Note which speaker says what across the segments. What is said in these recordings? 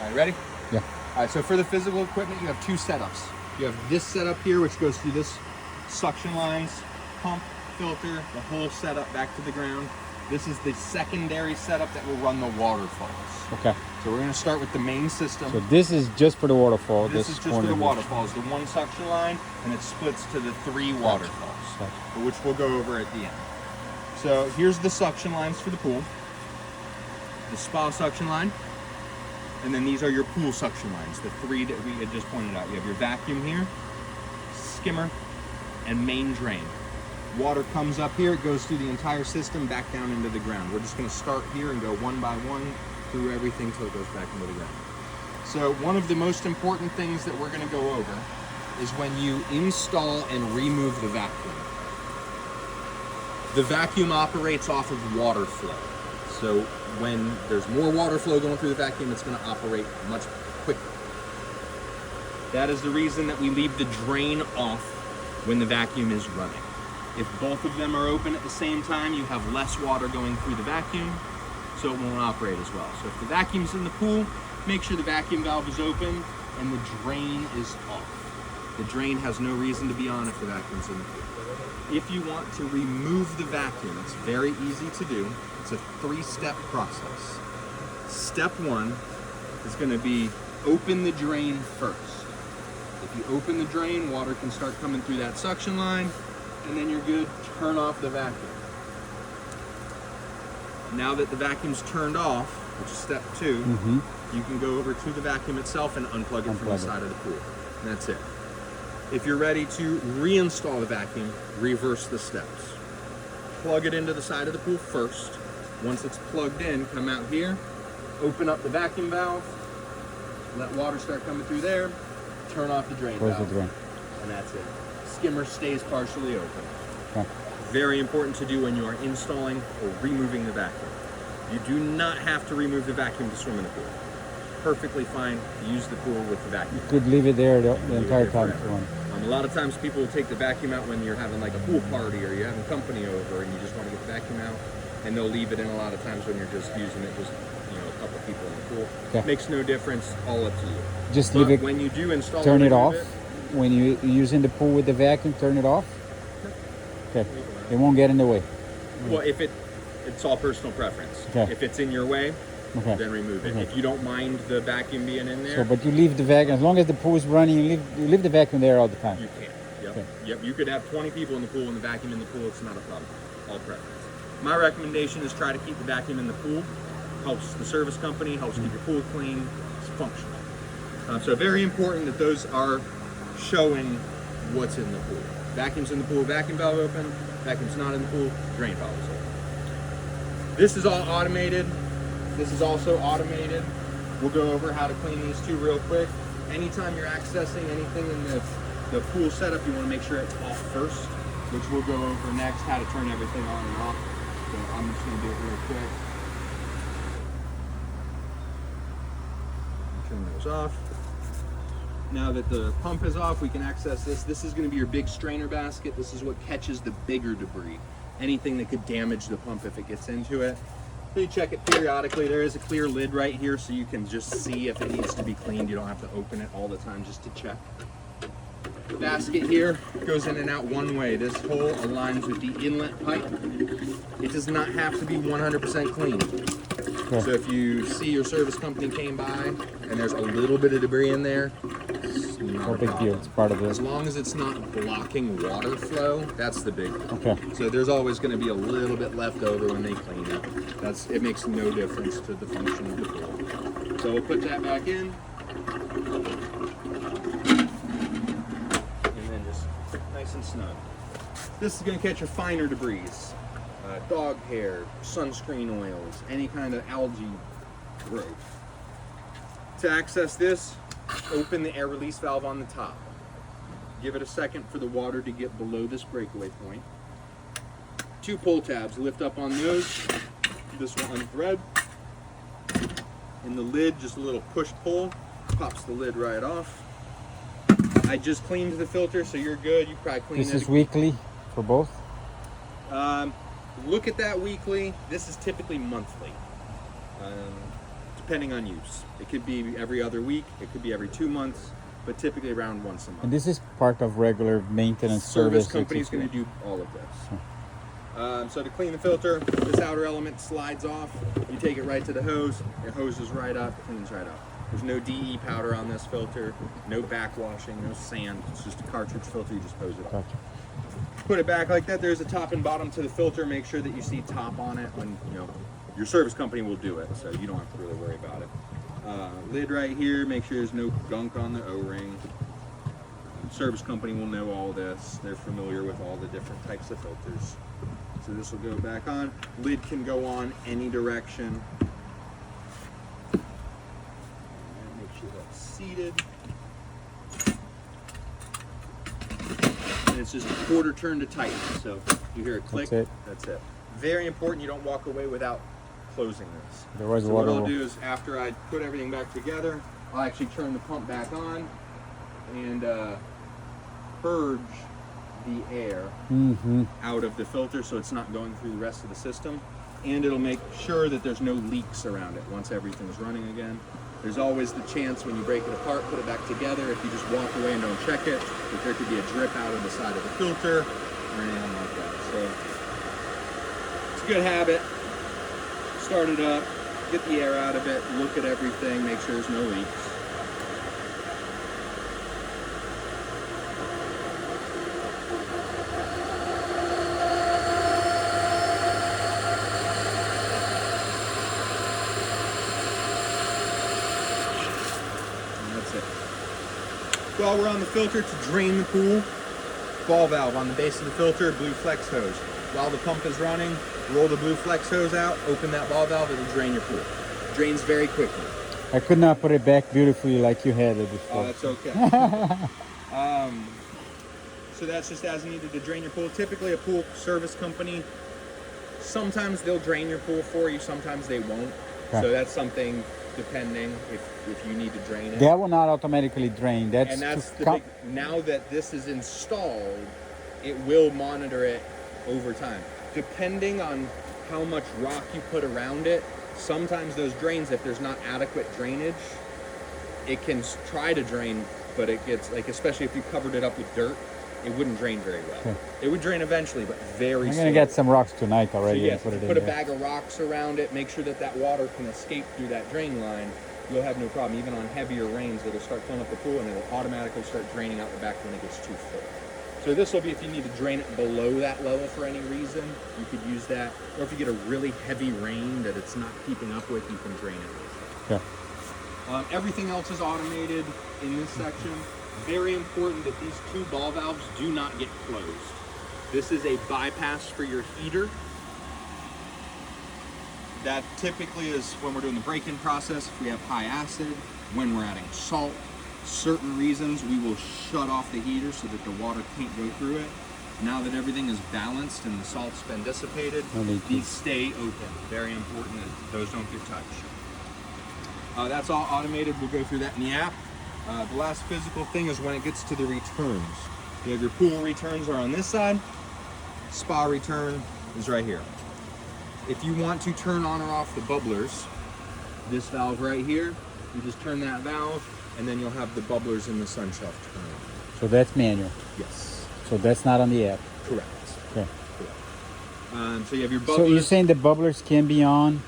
Speaker 1: All right, ready?
Speaker 2: Yeah.
Speaker 1: All right, so for the physical equipment, you have two setups. You have this setup here, which goes through this suction lines, pump, filter, the whole setup back to the ground. This is the secondary setup that will run the waterfalls.
Speaker 2: Okay.
Speaker 1: So we're gonna start with the main system.
Speaker 2: So this is just for the waterfall.
Speaker 1: This is just for the waterfalls, the one suction line, and it splits to the three waterfalls, which we'll go over at the end. So here's the suction lines for the pool, the spa suction line, and then these are your pool suction lines, the three that we had just pointed out. You have your vacuum here, skimmer, and main drain. Water comes up here, it goes through the entire system back down into the ground. We're just gonna start here and go one by one through everything till it goes back into the ground. So one of the most important things that we're gonna go over is when you install and remove the vacuum. The vacuum operates off of water flow. So when there's more water flow going through the vacuum, it's gonna operate much quicker. That is the reason that we leave the drain off when the vacuum is running. If both of them are open at the same time, you have less water going through the vacuum, so it won't operate as well. So if the vacuum's in the pool, make sure the vacuum valve is open and the drain is off. The drain has no reason to be on if the vacuum's in the pool. If you want to remove the vacuum, it's very easy to do. It's a three-step process. Step one is going to be open the drain first. If you open the drain, water can start coming through that suction line, and then you're good. Turn off the vacuum. Now that the vacuum's turned off, which is step two, you can go over to the vacuum itself and unplug it from the side of the pool. And that's it. If you're ready to reinstall the vacuum, reverse the steps. Plug it into the side of the pool first. Once it's plugged in, come out here, open up the vacuum valve, let water start coming through there, turn off the drain valve.
Speaker 2: The drain?
Speaker 1: And that's it. Skimmer stays partially open.
Speaker 2: Okay.
Speaker 1: Very important to do when you are installing or removing the vacuum. You do not have to remove the vacuum to swim in the pool. Perfectly fine to use the pool with the vacuum.
Speaker 2: You could leave it there the entire time if you want.
Speaker 1: A lot of times people will take the vacuum out when you're having like a pool party or you're having company over and you just want to get the vacuum out, and they'll leave it in a lot of times when you're just using it, just a couple people in the pool.
Speaker 2: Okay.
Speaker 1: Makes no difference, all up to you.
Speaker 2: Just leave it.
Speaker 1: When you do install,
Speaker 2: turn it off. When you're using the pool with the vacuum, turn it off. Okay. It won't get in the way.
Speaker 1: Well, if it's all personal preference.
Speaker 2: Okay.
Speaker 1: If it's in your way,
Speaker 2: okay,
Speaker 1: then remove it.
Speaker 2: Okay.
Speaker 1: If you don't mind the vacuum being in there,
Speaker 2: so, but you leave the vacuum as long as the pool is running. You leave the vacuum there all the time.
Speaker 1: you can. Yep.
Speaker 2: Okay.
Speaker 1: Yep. You could have 20 people in the pool and the vacuum in the pool. It's not a problem. All preference. My recommendation is try to keep the vacuum in the pool. Helps the service company. Helps keep your pool clean. It's functional. So very important that those are showing what's in the pool. Vacuum's in the pool, vacuum valve open. Vacuum's not in the pool, drain valve is open. This is all automated. This is also automated. We'll go over how to clean these two real quick. Anytime you're accessing anything in the pool setup, you want to make sure it's off first, which we'll go over next, how to turn everything on and off. So I'm just going to do it real quick. Turn those off. Now that the pump is off, we can access this. This is going to be your big strainer basket. This is what catches the bigger debris. Anything that could damage the pump if it gets into it. So you check it periodically. There is a clear lid right here so you can just see if it needs to be cleaned. You don't have to open it all the time just to check. The basket here goes in and out one way. This hole aligns with the inlet pipe. It does not have to be 100% clean.
Speaker 2: Okay.
Speaker 1: So if you see your service company came by and there's a little bit of debris in there, it's
Speaker 2: No big deal. It's part of
Speaker 1: as
Speaker 2: it.
Speaker 1: long as it's not blocking water flow, that's the big thing.
Speaker 2: Okay.
Speaker 1: So there's always going to be a little bit left over when they clean it. It makes no difference to the function of the pool. So we'll put that back in. And then just nice and snug. This is going to catch your finer debris. Dog hair, sunscreen oils, any kind of algae growth. To access this, open the air release valve on the top. Give it a second for the water to get below this breakaway point. Two pull tabs, lift up on those. This will unthread. In the lid, just a little push pull, pops the lid right off. I just cleaned the filter, so you're good. You probably clean it.
Speaker 2: This is weekly for both?
Speaker 1: Look at that weekly. This is typically monthly. depending on use. It could be every other week, it could be every 2 months, but typically around once a month.
Speaker 2: And this is part of regular maintenance
Speaker 1: Service
Speaker 2: service.
Speaker 1: company's going to do all of this. So to clean the filter, this outer element slides off. You take it right to the hose. It hoses right up, cleans right up. There's no DE powder on this filter, no backwashing, no sand. It's just a cartridge filter. You just hose it off.
Speaker 2: Gotcha.
Speaker 1: Put it back like that. There's a top and bottom to the filter. Make sure that you see top on it when your service company will do it, so you don't have to really worry about it. Lid right here. Make sure there's no gunk on the O-ring. Service company will know all this. They're familiar with all the different types of filters. So this will go back on. Lid can go on any direction. And make sure that's seated. And it's just a quarter turn to tighten. So you hear a click.
Speaker 2: That's it.
Speaker 1: Very important you don't walk away without closing this.
Speaker 2: Otherwise,
Speaker 1: So
Speaker 2: water
Speaker 1: what I'll
Speaker 2: will-
Speaker 1: do is after I put everything back together, I'll actually turn the pump back on and purge the air out of the filter so it's not going through the rest of the system, and it'll make sure that there's no leaks around it once everything's running again. There's always the chance when you break it apart, put it back together, if you just walk away and don't check it, that there could be a drip out of the side of the filter or anything like that. So it's a good habit. Start it up, get the air out of it, look at everything, make sure there's no leaks. While we're on the filter, to drain the pool, ball valve on the base of the filter, blue flex hose. While the pump is running, roll the blue flex hose out, open that ball valve, it'll drain your pool. Drains very quickly.
Speaker 2: I could not put it back beautifully like you had it before.
Speaker 1: Oh, that's okay. So that's just as needed to drain your pool. Typically a pool service company, sometimes they'll drain your pool for you, sometimes they won't.
Speaker 2: Okay.
Speaker 1: So that's something depending if you need to drain it.
Speaker 2: That will not automatically drain. That's
Speaker 1: And that's
Speaker 2: to
Speaker 1: the
Speaker 2: count-
Speaker 1: big, now that this is installed, it will monitor it over time. Depending on how much rock you put around it, sometimes those drains, if there's not adequate drainage, it can try to drain, but it gets, like, especially if you covered it up with dirt, it wouldn't drain very well.
Speaker 2: Okay.
Speaker 1: It would drain eventually, but very
Speaker 2: I'm
Speaker 1: slowly.
Speaker 2: gonna get some rocks tonight already.
Speaker 1: So
Speaker 2: and
Speaker 1: yes,
Speaker 2: put
Speaker 1: if
Speaker 2: it
Speaker 1: you
Speaker 2: in
Speaker 1: put a
Speaker 2: there.
Speaker 1: bag of rocks around it, make sure that that water can escape through that drain line. You'll have no problem. Even on heavier rains, it'll start filling up the pool and it'll automatically start draining out the back when it gets too full. So this will be if you need to drain it below that level for any reason, you could use that. Or if you get a really heavy rain that it's not keeping up with, you can drain it.
Speaker 2: Okay.
Speaker 1: Everything else is automated in this section. Very important that these two ball valves do not get closed. This is a bypass for your heater. That typically is when we're doing the break-in process, if we have high acid, when we're adding salt, certain reasons we will shut off the heater so that the water can't go through it. Now that everything is balanced and the salt's been dissipated,
Speaker 2: No need to.
Speaker 1: these stay open. Very important that those don't get touched. That's all automated. We'll go through that in the app. The last physical thing is when it gets to the returns. You have your pool returns are on this side. Spa return is right here. If you want to turn on or off the bubblers, this valve right here, you just turn that valve and then you'll have the bubblers in the sun shelf turn on.
Speaker 2: So that's manual.
Speaker 1: Yes,
Speaker 2: So that's not on the app.
Speaker 1: correct.
Speaker 2: Okay.
Speaker 1: So you have your bubblers.
Speaker 2: So you're saying the bubblers can be on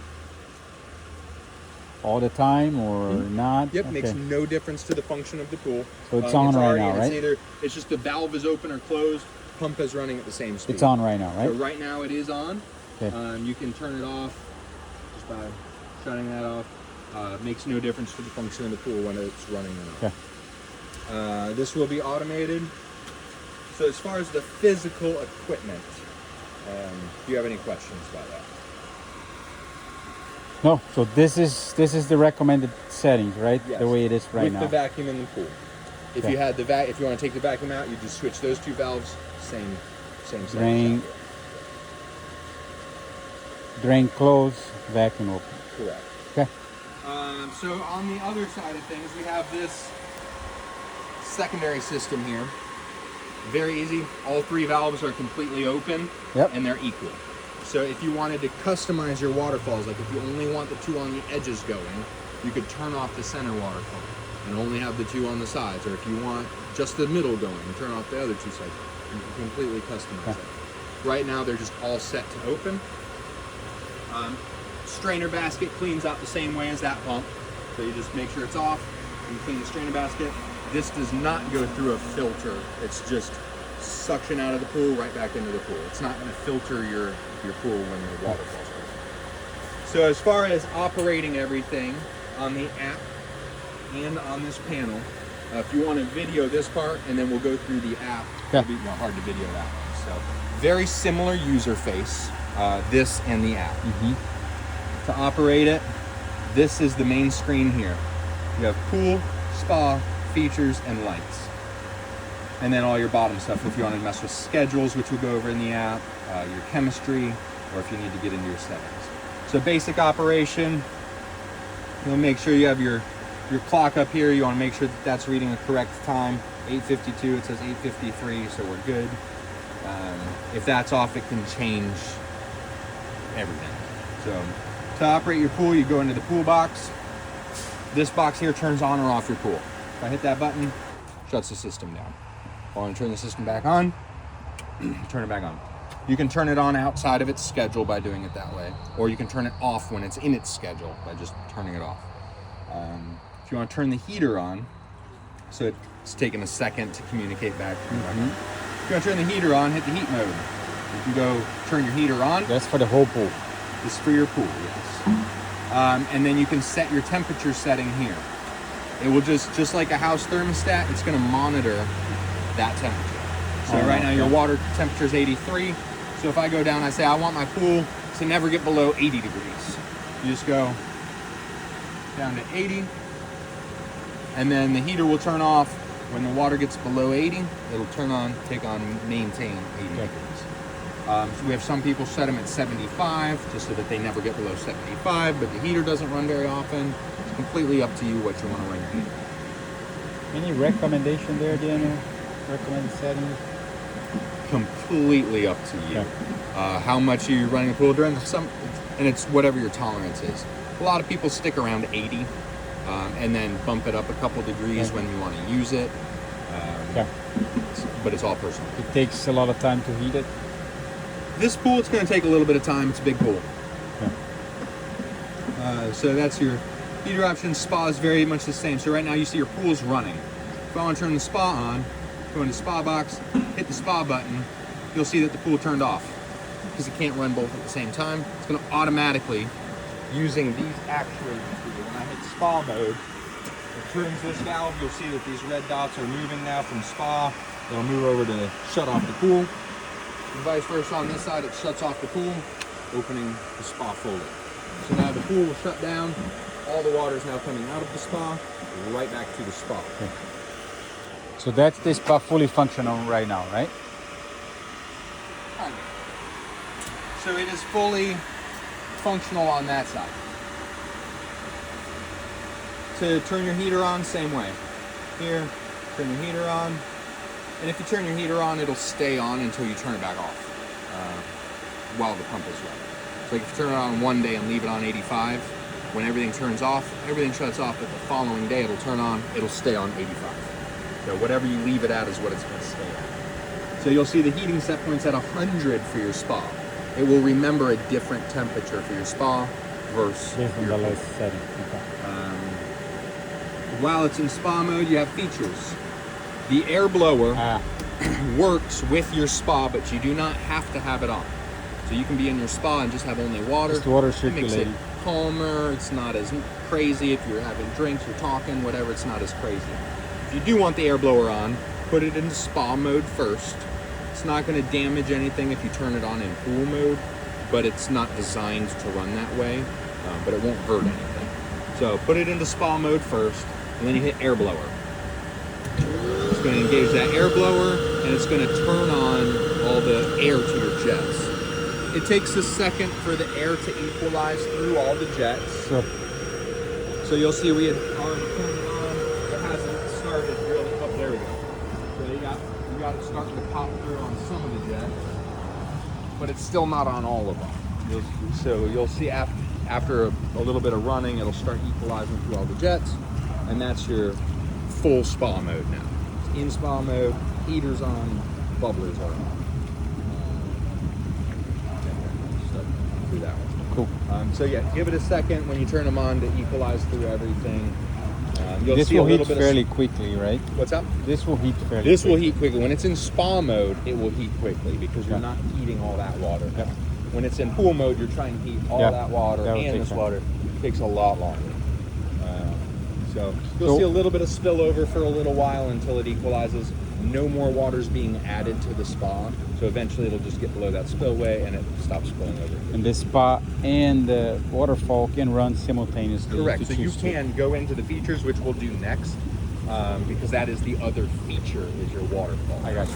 Speaker 2: all the time or not?
Speaker 1: Yep,
Speaker 2: Okay.
Speaker 1: makes no difference to the function of the pool.
Speaker 2: So it's on right
Speaker 1: already-
Speaker 2: now, right?
Speaker 1: It's just the valve is open or closed, pump is running at the same speed.
Speaker 2: It's on right now,
Speaker 1: So
Speaker 2: right?
Speaker 1: right now it is on.
Speaker 2: Okay.
Speaker 1: You can turn it off just by shutting that off. Makes no difference to the function of the pool when it's running or not.
Speaker 2: Okay.
Speaker 1: This will be automated. So as far as the physical equipment, do you have any questions about that?
Speaker 2: No, so this is the recommended settings, right?
Speaker 1: Yes.
Speaker 2: The way it is right
Speaker 1: With
Speaker 2: now.
Speaker 1: the vacuum in the pool. If
Speaker 2: Okay.
Speaker 1: you had if you want to take the vacuum out, you just switch those two valves. Same settings.
Speaker 2: Drain. Drain close, vacuum open.
Speaker 1: Correct.
Speaker 2: Okay.
Speaker 1: So on the other side of things, we have this secondary system here. Very easy. All three valves are completely open.
Speaker 2: Yep.
Speaker 1: And they're equal. So if you wanted to customize your waterfalls, like if you only want the two on the edges going, you could turn off the center waterfall and only have the two on the sides. Or if you want just the middle going, and turn off the other two sides. You can completely customize it. Right now they're just all set to open. Strainer basket cleans out the same way as that pump. So you just make sure it's off and clean the strainer basket. This does not go through a filter. It's just suction out of the pool right back into the pool. It's not going to filter your pool when the water falls off. So as far as operating everything on the app and on this panel, if you want to video this part and then we'll go through the app,
Speaker 2: Okay.
Speaker 1: it'll be hard to video that one. So very similar user face, this and the app. To operate it, this is the main screen here. You have pool, spa, features, and lights. And then all your bottom stuff if you want to mess with schedules, which we'll go over in the app, your chemistry, or if you need to get into your settings. So basic operation, you'll make sure you have your clock up here. You want to make sure that that's reading the correct time. 8:52, it says 8:53, so we're good. If that's off, it can change everything. So to operate your pool, you go into the pool box. This box here turns on or off your pool. If I hit that button, shuts the system down. If I want to turn the system back on, turn it back on. You can turn it on outside of its schedule by doing it that way, or you can turn it off when it's in its schedule by just turning it off. If you want to turn the heater on, so it's taking a second to communicate back. If you want to turn the heater on, hit the heat mode. You can go turn your heater on.
Speaker 2: That's for the whole pool.
Speaker 1: This is for your pool, yes. And then you can set your temperature setting here. It will just like a house thermostat, it's going to monitor that temperature. So right now your water temperature is 83. So if I go down, I say I want my pool to never get below 80 degrees. You just go down to 80, and then the heater will turn off. When the water gets below 80, it'll turn on, maintain 80 degrees. So we have some people set them at 75, just so that they never get below 75, but the heater doesn't run very often. It's completely up to you what you want to run your heater.
Speaker 2: Any recommendation there, Daniel? Recommended setting?
Speaker 1: Completely up to you. How much are you running the pool during some, and it's whatever your tolerance is. A lot of people stick around 80, and then bump it up a couple degrees when you want to use it. But it's all personal.
Speaker 2: It takes a lot of time to heat it.
Speaker 1: This pool, it's going to take a little bit of time. It's a big pool. So that's your heater option. Spa is very much the same. So right now you see your pool's running. If I want to turn the spa on, go into spa box, hit the spa button, you'll see that the pool turned off because it can't run both at the same time. It's going to automatically, using these actuators, when I hit spa mode, it turns this valve. You'll see that these red dots are moving now from spa. It'll move over to shut off the pool. And vice versa on this side, it shuts off the pool, opening the spa fully. So now the pool will shut down. All the water is now coming out of the spa, right back to the spa.
Speaker 2: So that's the spa fully functional right now, right?
Speaker 1: So it is fully functional on that side. To turn your heater on, same way. Here, turn your heater on. And if you turn your heater on, it'll stay on until you turn it back off while the pump is running. So like if you turn it on one day and leave it on 85, when everything turns off, everything shuts off, but the following day it'll turn on, it'll stay on 85. So whatever you leave it at is what it's going to stay at. So you'll see the heating set point's at 100 for your spa. It will remember a different temperature for your spa versus your pool.
Speaker 2: setting.
Speaker 1: While it's in spa mode, you have features. The air blower works with your spa, but you do not have to have it on. So you can be in your spa and just have only water.
Speaker 2: Just water
Speaker 1: It makes it
Speaker 2: circulating.
Speaker 1: calmer. It's not as crazy. If you're having drinks, you're talking, whatever, it's not as crazy. If you do want the air blower on, put it into spa mode first. It's not going to damage anything if you turn it on in pool mode, but it's not designed to run that way, but it won't hurt anything. So put it into spa mode first, and then you hit air blower. It's going to engage that air blower, and it's going to turn on all the air to your jets. It takes a second for the air to equalize through all the jets. So you'll see we had already turned it on. It hasn't started really. Oh, there we go. So you got it starting to pop through on some of the jets. but it's still not on all of them. So you'll see after a little bit of running, it'll start equalizing through all the jets, and that's your full spa mode now. It's in spa mode, heaters on, bubblers are on. Start through that one.
Speaker 2: Cool.
Speaker 1: So yeah, give it a second when you turn them on to equalize through everything. You'll
Speaker 2: This
Speaker 1: see a
Speaker 2: will heat
Speaker 1: little bit
Speaker 2: fairly quickly, right?
Speaker 1: What's up?
Speaker 2: This will heat fairly.
Speaker 1: This will
Speaker 2: quickly.
Speaker 1: heat quickly. When it's in spa mode, it will heat quickly because you're
Speaker 2: Yeah.
Speaker 1: not heating all that water.
Speaker 2: Yeah.
Speaker 1: When it's in pool mode, you're trying to heat all
Speaker 2: Yeah.
Speaker 1: that water
Speaker 2: That will
Speaker 1: and
Speaker 2: take
Speaker 1: this
Speaker 2: time.
Speaker 1: water. It takes a lot longer. So you'll
Speaker 2: So-
Speaker 1: see a little bit of spillover for a little while until it equalizes. No more water's being added to the spa. So eventually it'll just get below that spillway and it stops spilling over.
Speaker 2: And the spa and the waterfall can run simultaneously.
Speaker 1: Correct.
Speaker 2: if
Speaker 1: So you
Speaker 2: choose to.
Speaker 1: can go into the features, which we'll do next, because that is the other feature is your waterfall.
Speaker 2: I got you.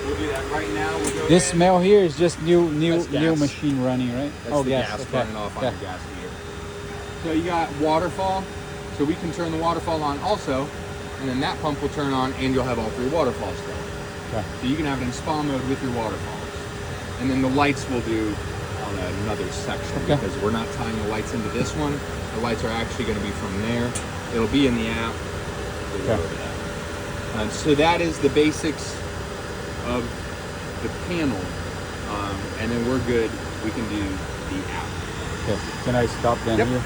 Speaker 1: We'll do that right now. We'll go
Speaker 2: This
Speaker 1: in.
Speaker 2: smell here is just new
Speaker 1: That's gas.
Speaker 2: machine running, right?
Speaker 1: That's the gas turning off on
Speaker 2: Yeah.
Speaker 1: your gas meter. So you got waterfall. So we can turn the waterfall on also, and then that pump will turn on, and you'll have all three waterfalls going.
Speaker 2: Okay.
Speaker 1: So you can have it in spa mode with your waterfalls, and then the lights we'll do on another section
Speaker 2: Okay.
Speaker 1: because we're not tying the lights into this one. The lights are actually going to be from there. It'll be in the app. We'll go
Speaker 2: Okay.
Speaker 1: over that. So that is the basics of the panel, and then we're good. We can do the app.
Speaker 2: Okay. Can I stop then
Speaker 1: Yep.
Speaker 2: here?